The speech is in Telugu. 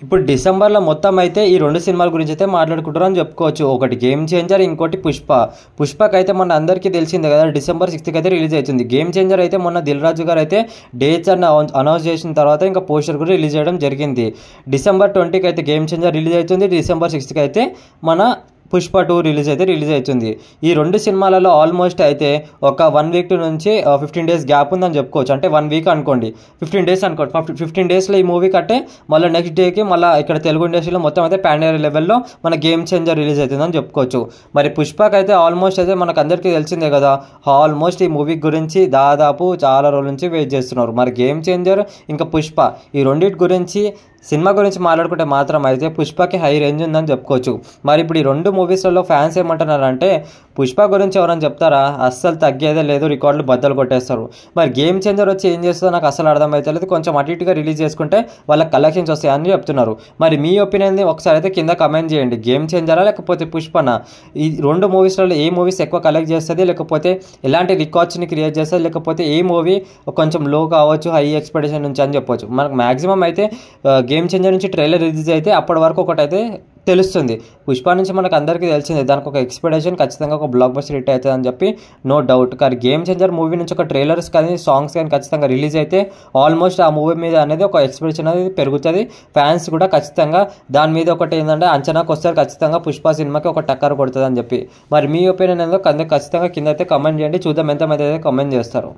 ఇప్పుడు డిసెంబర్లో మొత్తం అయితే ఈ 2 సినిమాల గురించి అయితే మాట్లాడుకుంటారని చెప్పుకోవచ్చు. ఒకటి గేమ్ చేంజర్, ఇంకోటి పుష్పకి అయితే మన అందరికీ తెలిసిందే కదా, December 6th అయితే రిలీజ్ అవుతుంది. గేమ్ చేంజర్ అయితే మొన్న దిల్ రాజు గారు అయితే డేట్స్ అన్న అనౌన్స్ చేసిన తర్వాత ఇంకా పోస్టర్ కూడా రిలీజ్ చేయడం జరిగింది. December 20కి అయితే గేమ్ చేంజర్ రిలీజ్ అవుతుంది. December 6th అయితే మన పుష్ప 2 రిలీజ్ అవుతుంది. ఈ 2 సినిమాలలో ఆల్మోస్ట్ అయితే ఒక 1 వీక్ నుంచి 15 days గ్యాప్ ఉందని చెప్పుకోవచ్చు. అంటే 1 వీక్ అనుకోండి, 15 days అనుకోండి. 15 daysలో ఈ మూవీ కట్టే మళ్ళీ నెక్స్ట్ డేకి మళ్ళీ ఇక్కడ తెలుగు ఇండస్ట్రీలో మొత్తం అయితే పాన్ ఇండియా లెవెల్లో మన గేమ్ చేంజర్ రిలీజ్ అవుతుందని చెప్పుకోవచ్చు. మరి పుష్పకి అయితే ఆల్మోస్ట్ అయితే మనకు అందరికీ తెలిసిందే కదా, ఆల్మోస్ట్ ఈ మూవీ గురించి దాదాపు చాలా రోజుల నుంచి వెయిట్ చేస్తున్నారు. మరి గేమ్ చేంజర్ ఇంకా పుష్ప ఈ రెండింటి గురించి సినిమా గురించి మాట్లాడుకుంటే మాత్రం అయితే పుష్పకి హై రేంజ్ ఉందని చెప్పుకోవచ్చు. మరి ఇప్పుడు ఈ 2 మూవీస్లలో ఫ్యాన్స్ ఏమంటున్నారంటే పుష్ప గురించి ఎవరైనా చెప్తారా, అస్సలు తగ్గేదే లేదు, రికార్డులు బద్దలు కొట్టేస్తారు. మరి గేమ్ చేంజర్ వచ్చి ఏం చేస్తుందో నాకు అసలు అర్థమవుతలేదు. కొంచెం అటు ఇటుగా రిలీజ్ చేసుకుంటే వాళ్ళకి కలెక్షన్స్ వస్తాయి అని చెప్తున్నారు. మరి మీ ఒపీనియన్ని ఒకసారి అయితే కింద కమెంట్ చేయండి. గేమ్ చేంజరా లేకపోతే పుష్పనా? ఈ 2 మూవీస్లలో ఏ మూవీస్ ఎక్కువ కలెక్ట్ చేస్తుంది, లేకపోతే ఎలాంటి రికార్డ్స్ని క్రియేట్ చేస్తుంది, లేకపోతే ఏ మూవీ కొంచెం లో కావచ్చు హై ఎక్స్పెక్టేషన్ నుంచి అని చెప్పొచ్చు. మనకు మ్యాక్సిమం అయితే గేమ్ చేంజర్ నుంచి ట్రైలర్ రిలీజ్ అయితే అప్పటి వరకు ఒకటైతే తెలుస్తుంది. పుష్ప నుంచి మనకు అందరికీ తెలిసిందే, దానికి ఒక ఎక్స్పెక్టేషన్ ఖచ్చితంగా ఒక బ్లాక్ బస్టర్ హిట్ అవుతుంది అని చెప్పి నో డౌట్. కానీ గేమ్ చేంజర్ మూవీ నుంచి ఒక ట్రైలర్స్ కానీ సాంగ్స్ కానీ ఖచ్చితంగా రిలీజ్ అయితే ఆల్మోస్ట్ ఆ మూవీ మీద అనేది ఒక ఎక్స్పెక్టేషన్ అనేది పెరుగుతుంది. ఫ్యాన్స్ కూడా ఖచ్చితంగా దాని మీద ఒకటి ఏంటంటే అంచనాకు వస్తారు, ఖచ్చితంగా పుష్ప సినిమాకి ఒక టక్కర్ కొడుతుంది అని చెప్పి. మరి మీ ఒపీనియన్ ఏందో ఖచ్చితంగా కింద అయితే కమెంట్ చేయండి, చూద్దాం ఎంతమంది అయితే కమెంట్ చేస్తారు.